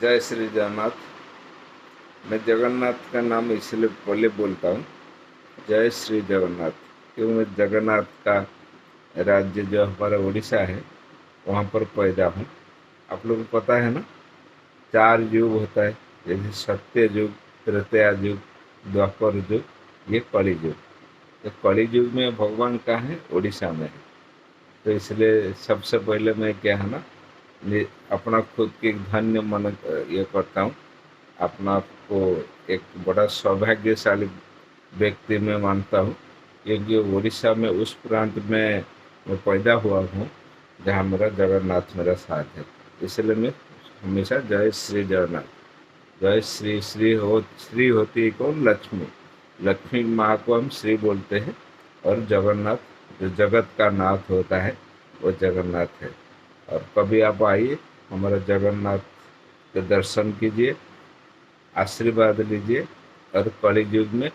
जय श्री जगन्नाथ। मैं जगन्नाथ का नाम इसलिए पहले बोलता हूँ, जय श्री जगन्नाथ, क्यों मैं जगन्नाथ का राज्य जो हमारा उड़ीसा है वहाँ पर पैदा हूँ। आप लोगों को पता है ना, 4 युग होता है, जैसे सत्य युग, त्रेता युग, द्वापर युग, ये कलि युग। तो कलि युग में भगवान कहाँ है? उड़ीसा में है। तो इसलिए सबसे पहले मैं क्या है ना, अपना खुद की धन्य मन ये करता हूँ, अपना आप को एक बड़ा सौभाग्यशाली व्यक्ति में मानता हूँ, क्योंकि उड़ीसा में उस प्रांत में मैं पैदा हुआ हूँ जहाँ मेरा जगन्नाथ मेरा साथ है। इसलिए मैं हमेशा जय श्री जगन्नाथ, जय श्री श्री हो, श्री होती है कौन? लक्ष्मी। लक्ष्मी माँ को हम श्री बोलते हैं, और जगन्नाथ जो जगत का नाथ होता है वो जगन्नाथ है। और कभी आप आइए, हमारा जगन्नाथ के दर्शन कीजिए, आशीर्वाद लीजिए। और कलि युग में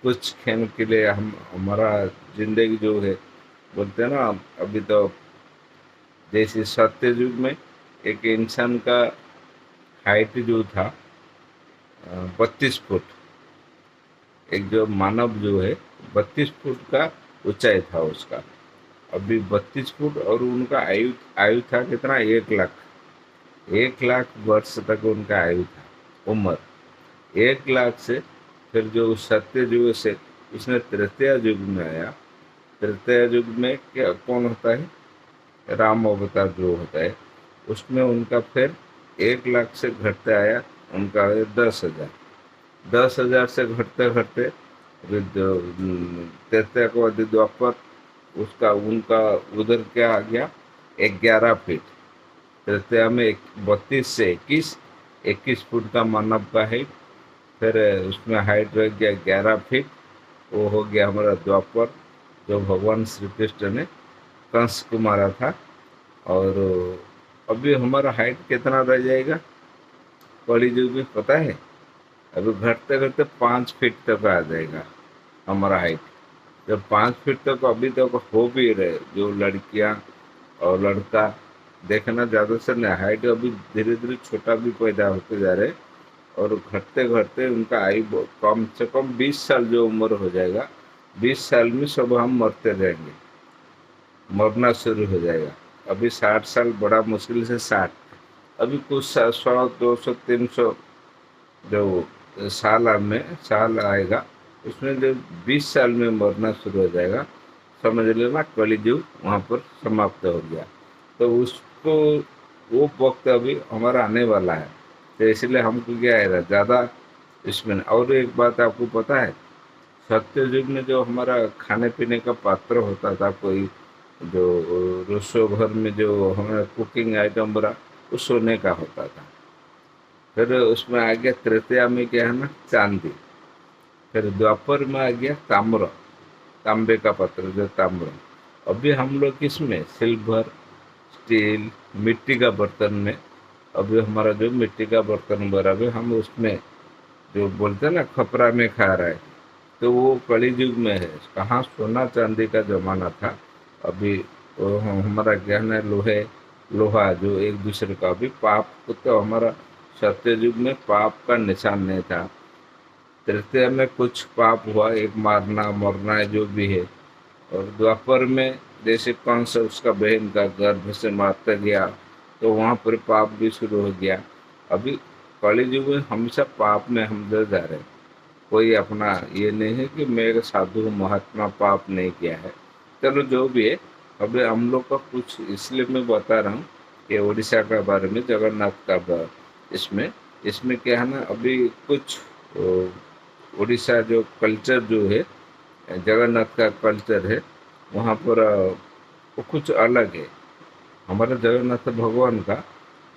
कुछ क्षण के लिए हम हमारा जिंदगी जो है, बोलते हैं ना, अभी तो जैसे सत्य युग में एक इंसान का हाइट जो था 32 फुट, एक जो मानव जो है 32 फुट का ऊंचाई था उसका। अभी 32 फुट, और उनका आयु आयु था कितना? 1 लाख। 1 लाख वर्ष तक उनका आयु था, उम्र। 1 लाख से फिर जो सत्य युग से उसने त्रेता युग में आया। त्रेता युग में क्या कौन होता है? राम अवतार जो होता है, उसमें उनका फिर 1 लाख से घटते आया, उनका 10,000। 10,000 से घटते घटते त्रेता को द्वापर, उसका उनका उधर क्या आ गया? 11 फीट। त्रेता में 32 से 21, 21 फुट का मानव का है। फिर उसमें हाइट रह गया 11 फीट। वो हो गया हमारा द्वापर, जो भगवान श्री कृष्ण ने कंस को मारा था। और अभी हमारा हाइट कितना रह जाएगा कलि युग में, पता है? अभी घटते घटते 5 फीट तक आ जाएगा हमारा हाइट। जब 5 फीट तक अभी तक हो भी रहे जो लड़कियां और लड़का, देखना ज़्यादा से नहीं, हाइट अभी धीरे धीरे छोटा भी पैदा होते जा रहे। और घटते घटते उनका आयु कम से कम 20 साल जो उम्र हो जाएगा, 20 साल में सब हम मरते रहेंगे, मरना शुरू हो जाएगा। अभी 60 साल, बड़ा मुश्किल से 60। अभी कुछ 100, 200, 300 जो साल आएगा, उसमें जो 20 साल में मरना शुरू हो जाएगा, समझ लेना कलि युग वहाँ पर समाप्त हो गया। तो उसको वो वक्त अभी हमारा आने वाला है। तो इसलिए हमको क्या है ज़्यादा इसमें। और एक बात आपको पता है, सत्य युग में जो हमारा खाने पीने का पात्र होता था, कोई जो रसोई घर में जो हमारा कुकिंग आइटम बना, वो सोने का होता था। फिर उसमें आ गया त्रेता में क्या है ना, चांदी। फिर द्वापर में आ गया ताम्र, तांबे का पात्र जो ताम्र। अभी हम लोग किसमें? सिल्वर, स्टील, मिट्टी का बर्तन में। अभी हमारा जो मिट्टी का बर्तन बना है, हम उसमें जो बोलते हैं ना खपरा में खा रहा है। तो वो कलि युग में है। कहाँ सोना चांदी का जमाना था, अभी वो हमारा ज्ञान है लोहे, लोहा जो एक दूसरे का। अभी पाप को तो हमारा सत्य युग में पाप का निशान नहीं था। तृतीया में कुछ पाप हुआ, एक मारना मरना है जो भी है। और द्वापर में जैसे कंस उसका बहन का गर्भ से मारता गया, तो वहाँ पर पाप भी शुरू हो गया। अभी कलि युग में हमेशा पाप में हम जा रहे हैं। कोई अपना ये नहीं है कि मैं एक साधु महात्मा, पाप नहीं किया है। चलो जो भी है, अभी हम लोग का कुछ इसलिए मैं बता रहा हूँ कि उड़ीसा का बारे में, जगन्नाथ का इसमें इसमें क्या है ना, अभी कुछ उड़ीसा जो कल्चर जो है, जगन्नाथ का कल्चर है, वहाँ पर वो कुछ अलग है। हमारे जगन्नाथ भगवान का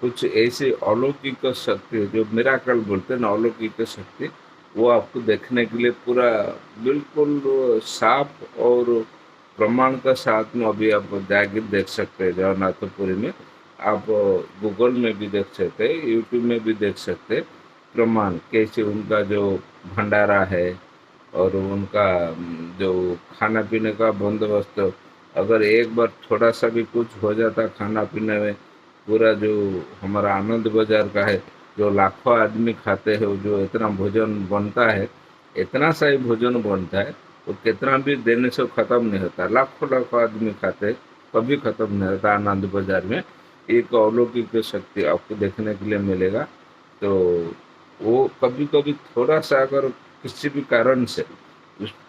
कुछ ऐसी अलौकिक शक्ति है, जो मिराकल बोलते हैं ना, अलौकिक शक्ति, वो आपको देखने के लिए पूरा बिल्कुल साफ और प्रमाण का साथ में अभी आप जाके देख सकते हैं जगन्नाथपुरी में। आप गूगल में भी देख सकते हैं, यूट्यूब में भी देख सकते हैं प्रमाण, कैसे उनका जो भंडारा है और उनका जो खाना पीने का बंदोबस्त। अगर एक बार थोड़ा सा भी कुछ हो जाता खाना पीने में, पूरा जो हमारा आनंद बाजार का है, जो लाखों आदमी खाते हैं, जो इतना भोजन बनता है, इतना सा ही भोजन बनता है, वो कितना भी देने से ख़त्म नहीं होता। लाखों लाखों आदमी खाते हैं, कभी ख़त्म नहीं होता। आनंद बाजार में एक अलौकिक शक्ति आपको देखने के लिए मिलेगा। तो वो कभी कभी थोड़ा सा अगर किसी भी कारण से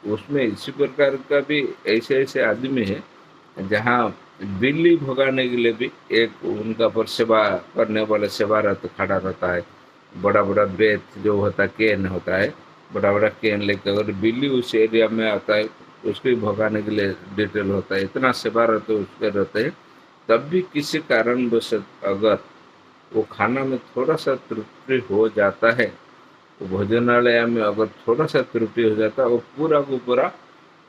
उसमें इसी प्रकार का भी ऐसे ऐसे आदमी है जहाँ बिल्ली भगाने के लिए भी एक उनका पर सेवा करने वाला सेवारत खड़ा रहता है। बड़ा बड़ा बेत जो होता है, केन होता है, बड़ा बड़ा केन लेकर अगर बिल्ली उस एरिया में आता है, उसको भी भगाने के लिए डिटेल होता है। इतना सेवारत उसके रहते हैं। तब भी किसी कारणवश अगर वो खाना में थोड़ा सा त्रुटि हो जाता है, तो भोजनालय में अगर थोड़ा सा त्रुटि हो जाता है, वो पूरा को पूरा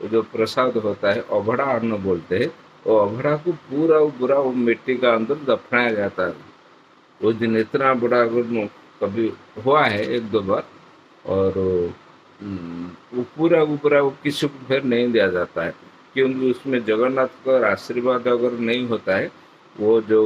वो जो प्रसाद होता है, अभड़ा अन्न बोलते हैं, वो अभड़ा को पूरा वो पूरा वो मिट्टी का अंदर दफनाया जाता है। उस दिन इतना बड़ा अगर कभी हुआ है एक दो बार, और वो पूरा वो किसी को फिर नहीं दिया जाता है, क्योंकि उसमें जगन्नाथ का आशीर्वाद अगर नहीं होता है, वो जो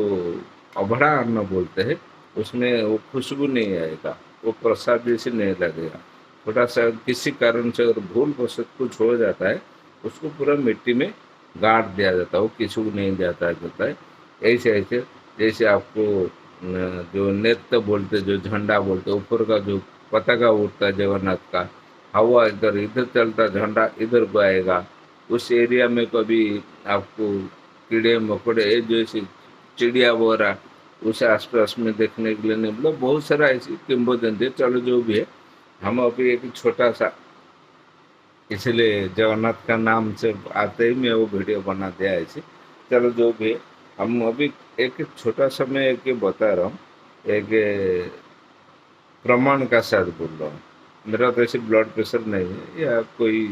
अभड़ा अन्न बोलते हैं, उसमें वो खुशबू नहीं आएगा, वो प्रसाद जैसे नहीं लगेगा। थोड़ा सा किसी कारण से अगर भूल वशत कुछ हो जाता है, उसको पूरा मिट्टी में गाड़ दिया जाता है, वो किसी को नहीं जाता है। ऐसे ऐसे जैसे आपको जो नृत्य बोलते, जो झंडा बोलते, ऊपर का जो पताका उड़ता है जगन्नाथ का, हवा इधर इधर चलता, झंडा इधर को आएगा। उस एरिया में कभी आपको कीड़े मकोड़े जैसे चिड़िया वगैरह उस आसपास में देखने के लिए नहीं, मतलब बहुत सारा ऐसी किंवदंती। चलो जो भी है, हम अभी एक छोटा सा, इसलिए जगन्नाथ का नाम से आते ही मैं वो वीडियो बना दिया ऐसे। चलो जो भी है, हम अभी एक छोटा सा मैं एक बता रहा हूँ, एक प्रमाण का साथ बोल रहा हूँ। मेरा तो ऐसे ब्लड प्रेशर नहीं है या कोई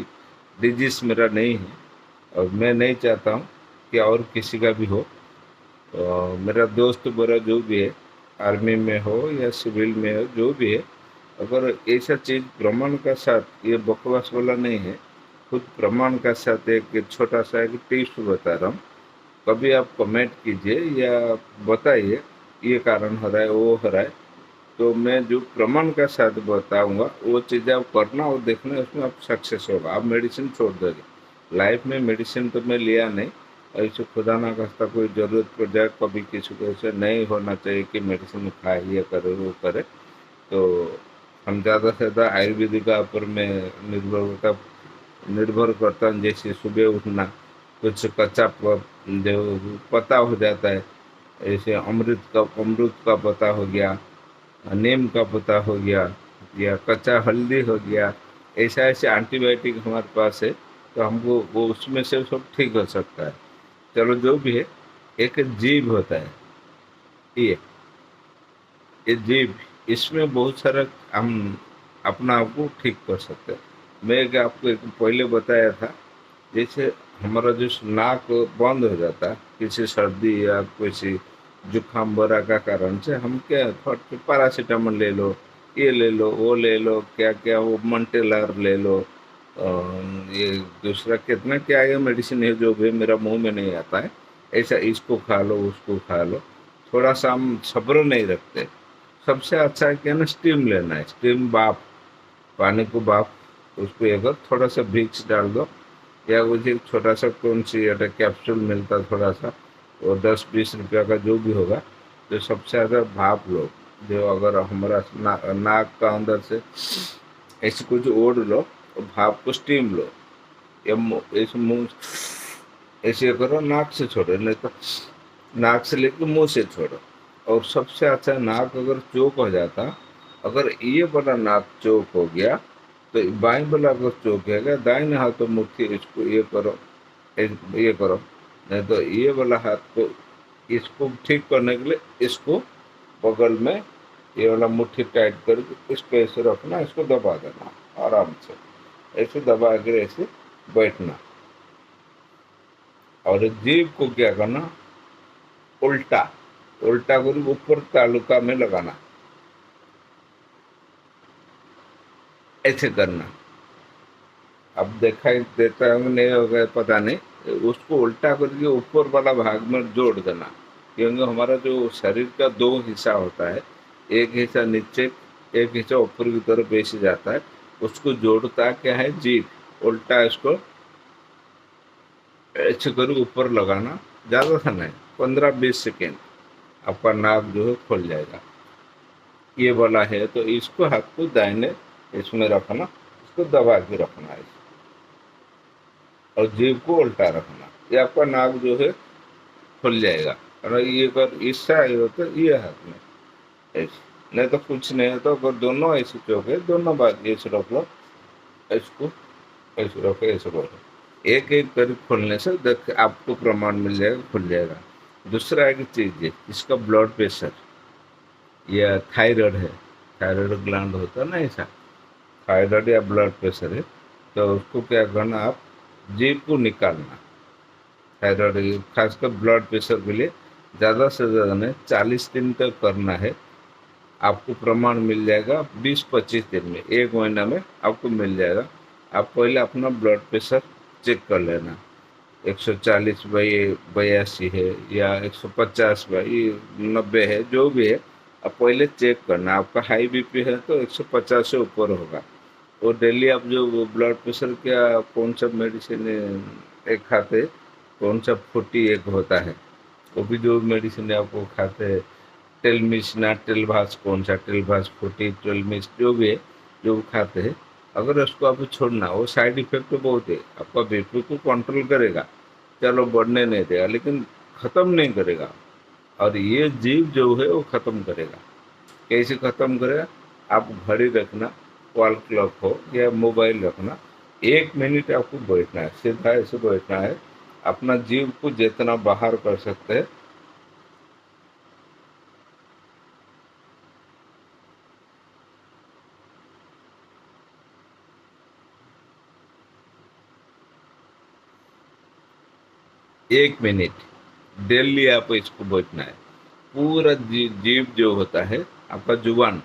डिजीज मेरा नहीं है, और मैं नहीं चाहता हूँ कि और किसी का भी हो। मेरा दोस्त मेरा जो भी है, आर्मी में हो या सिविल में हो, जो भी है, अगर ऐसा चीज़ प्रमाण का साथ, ये बकवास वाला नहीं है, खुद प्रमाण का साथ एक छोटा सा एक टिप्स बता रहा हूँ। कभी आप कमेंट कीजिए या बताइए ये कारण हो रहा है, वो हो रहा है, तो मैं जो प्रमाण का साथ बताऊंगा वो चीज़ें आप करना और देखना, उसमें आप सक्सेस होगा। आप मेडिसिन छोड़ दोगे। लाइफ में मेडिसिन तो मैं लिया नहीं, ऐसे खुदा ना खास्ता कोई ज़रूरत पड़ जाए, कभी किसी को ऐसे नहीं होना चाहिए कि मेडिसिन खाए, ये करे वो करे। तो हम ज़्यादा से ज़्यादा आयुर्वेदिक का ऊपर में निर्भर करता हूँ। जैसे सुबह उठना, कुछ कच्चा जो पत्ता हो जाता है, ऐसे अमरूद का पत्ता हो गया, नीम का पत्ता हो गया, या कच्चा हल्दी हो गया, ऐसा ऐसे एंटीबायोटिक हमारे पास है, तो हमको वो उसमें से सब ठीक हो सकता है। चलो जो भी है, एक जीभ होता है, ये ये जीभ, इसमें बहुत सारा हम अपना आप को ठीक कर सकते हैं। मैं आपको एक पहले बताया था, जैसे हमारा जो नाक बंद हो जाता है किसी सर्दी या किसी जुकाम वगैरह का कारण से, हम क्या फट के पैरासीटामोल ले लो, ये ले लो, वो ले लो, क्या क्या वो मंटेलर ले लो, ये दूसरा कितना क्या है मेडिसिन है, जो भी मेरा मुंह में नहीं आता है, ऐसा इसको खा लो, उसको खा लो। थोड़ा सा हम सब्र नहीं रखते। सबसे अच्छा है क्या ना, स्टीम लेना है, स्टीम बाफ, पानी को बाफ, उसको अगर थोड़ा सा विक्स डाल दो, या मुझे छोटा सा कौन सी कैप्सूल मिलता थोड़ा सा, वो 10-20 रुपया का जो भी होगा, तो सबसे ज़्यादा भाप लो। जो अगर हमारा नाक का अंदर से ऐसे कुछ ओढ़ लो और भाप को स्टीम लो, या ऐसे मुंह ऐसे करो, नाक से छोड़ो, नहीं तो नाक से लेकर मुंह से छोड़ो। और सबसे अच्छा, नाक अगर चौक हो जाता, अगर ये वाला नाक चौक हो गया, तो बाएं वाला अगर चौक है गया, दाहिने हाथ तो मुट्ठी इसको ये करो, ये करो, नहीं तो ये वाला हाथ को, इसको ठीक करने के लिए इसको बगल में ये वाला मुट्ठी टाइट करके इसको ऐसे रखना, इसको दबा देना आराम से, ऐसे दबा कर ऐसे बैठना। और जीभ को क्या करना, उल्टा उल्टा कर ऊपर तालुका में लगाना, ऐसे करना। अब देखा देता हूँ नहीं होगा पता नहीं, उसको उल्टा करके ऊपर वाला भाग में जोड़ देना, क्योंकि हमारा जो शरीर का दो हिस्सा होता है, एक हिस्सा नीचे, एक हिस्सा ऊपर की तरफ ऐसे जाता है, उसको जोड़ता क्या है जीभ, उल्टा इसको ऐसे कर ऊपर लगाना, ज़्यादा सा नहीं, 15-20 सेकेंड आपका नाक जो है खुल जाएगा। ये वाला है तो इसको हाथ को दाहिने इसमें रखना, इसको दबा के रखना है और जीभ को उल्टा रखना, ये आपका नाक जो है खुल जाएगा। और ये अगर इससे आए हो तो ये हाथ में ऐसे, नहीं तो कुछ नहीं है तो अगर दोनों ऐसे चौके दोनों बात ऐसे रख लो, इसको ऐसे रखो, ऐसे बोलो, एक एक कर खोलने से देख आपको प्रमाण मिल जाएगा, खुल जाएगा। दूसरा एक चीज़ है, इसका ब्लड प्रेशर या थायराइड है, थायराइड ग्लैंड होता है ना ऐसा, थायराइड या ब्लड प्रेशर है, तो उसको क्या करना, आप जीभ को निकालना। थायराइड खासकर ब्लड प्रेशर के लिए ज़्यादा से ज़्यादा नहीं 40 दिन तक करना है, आपको प्रमाण मिल जाएगा 20-25 दिन में, 1 महीना में आपको मिल जाएगा। आप पहले अपना ब्लड प्रेशर चेक कर लेना, 140/82 है या 150/90 है, जो भी है आप पहले चेक करना। आपका हाई बीपी है तो 150 से ऊपर होगा। और डेली आप जो ब्लड प्रेशर का कौन सा मेडिसिन एक खाते, कौन सा 40 एक होता है, वो भी जो मेडिसिन आपको खाते हैं, टेलमिस ना टेलभास, कौन सा टेलभास 40, टेलमिस जो भी है, जो खाते हैं, अगर उसको आप छोड़ना, वो साइड इफेक्ट तो बहुत है, आपका बीपी को कंट्रोल करेगा, चलो बढ़ने नहीं देगा, लेकिन ख़त्म नहीं करेगा। और ये जीव जो है वो ख़त्म करेगा। कैसे ख़त्म करेगा, आप घड़ी रखना, वॉल क्लॉक हो या मोबाइल रखना, 1 मिनट आपको बैठना है, सीधा ऐसे बैठना है, अपना जीव को जितना बाहर कर सकते हैं। 1 मिनट डेली आप इसको बैठना है। पूरा जीव जो होता है आपका जुबान,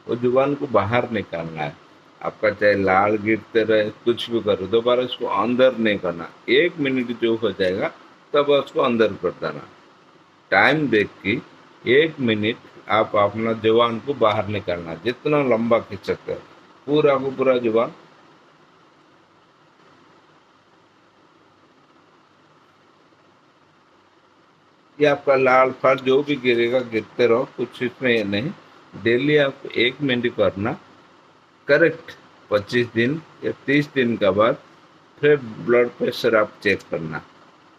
वो जुबान को बाहर निकालना है। आपका चाहे लाल गिरते रहे, कुछ भी करो, दोबारा इसको अंदर नहीं करना। 1 मिनट जो हो जाएगा तब उसको अंदर कर देना। टाइम देख के 1 मिनट आप अपना जुबान को बाहर निकालना, जितना लंबा खींच सकते हो, पूरा को पूरा जुबान। ये आपका लाल फाल जो भी गिरेगा गिरते रहो, कुछ इसमें ये नहीं। डेली आपको 1 मिनट करना, करेक्ट 25 दिन या 30 दिन का बाद फिर ब्लड प्रेशर आप चेक करना।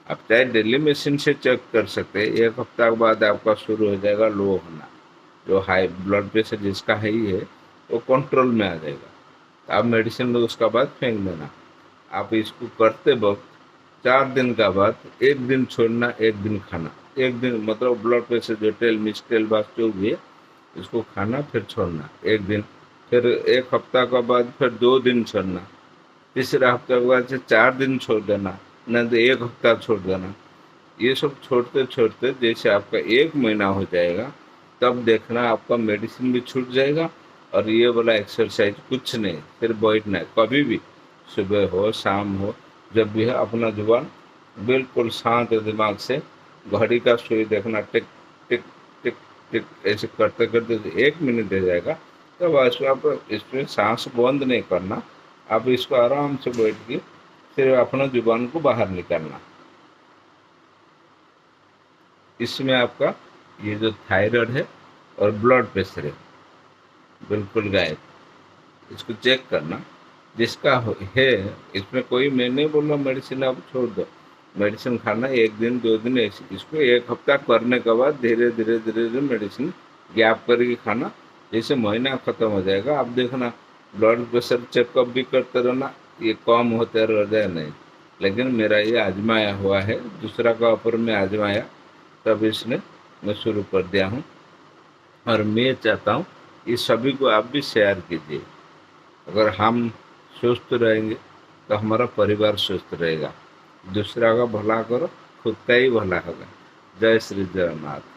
आप चाहे डेली मशीन से चेक कर सकते हैं, 1 हफ्ता के बाद आपका शुरू हो जाएगा लो होना, जो हाई ब्लड प्रेशर जिसका हाई है वो कंट्रोल में आ जाएगा। तो आप मेडिसिन लो, उसका बाद फेंक देना। आप इसको करते वक्त 4 दिन का बाद 1 दिन छोड़ना, 1 दिन खाना, 1 दिन मतलब ब्लड प्रेशर जो टेल मिस टेल बास जो भी है इसको खाना, फिर छोड़ना 1 दिन, फिर 1 हफ्ता का बाद फिर 2 दिन छोड़ना, तीसरे हफ्ते के बाद से 4 दिन छोड़ देना, नहीं तो 1 हफ्ता छोड़ देना। ये सब छोड़ते छोड़ते जैसे आपका 1 महीना हो जाएगा, तब देखना आपका मेडिसिन भी छूट जाएगा और ये वाला एक्सरसाइज कुछ नहीं, फिर बैठना है कभी भी, सुबह हो शाम हो, जब भी है अपना जुबान बिल्कुल शांत दिमाग से, घड़ी का सुई देखना, टिक टिक टिक टिक ऐसे करते करते 1 मिनट हो जाएगा। तब आप इसमें सांस बंद नहीं करना, आप इसको आराम से बैठ के फिर अपना जुबान को बाहर निकालना। इसमें आपका ये जो थायराइड है और ब्लड प्रेशर है बिल्कुल गायब। इसको चेक करना, जिसका है इसमें कोई, मैं नहीं बोल रहा मेडिसिन आप छोड़ दो, मेडिसिन खाना 1 दिन 2 दिन ऐसे, इसको 1 हफ्ता करने के बाद धीरे धीरे धीरे धीरे मेडिसिन गैप करके खाना। जैसे महीना ख़त्म हो जाएगा आप देखना, ब्लड प्रेशर चेकअप भी करते रहना, ये कम होते रह जाए नहीं। लेकिन मेरा ये आजमाया हुआ है, दूसरा का ऊपर में आजमाया, तब इसने मैं शुरू कर दिया हूँ। और मैं चाहता हूँ ये सभी को आप भी शेयर कीजिए। अगर हम स्वस्थ रहेंगे तो हमारा परिवार स्वस्थ रहेगा। दूसरा का भला करो, खुद का ही भला होगा। जय श्री जगन्नाथ।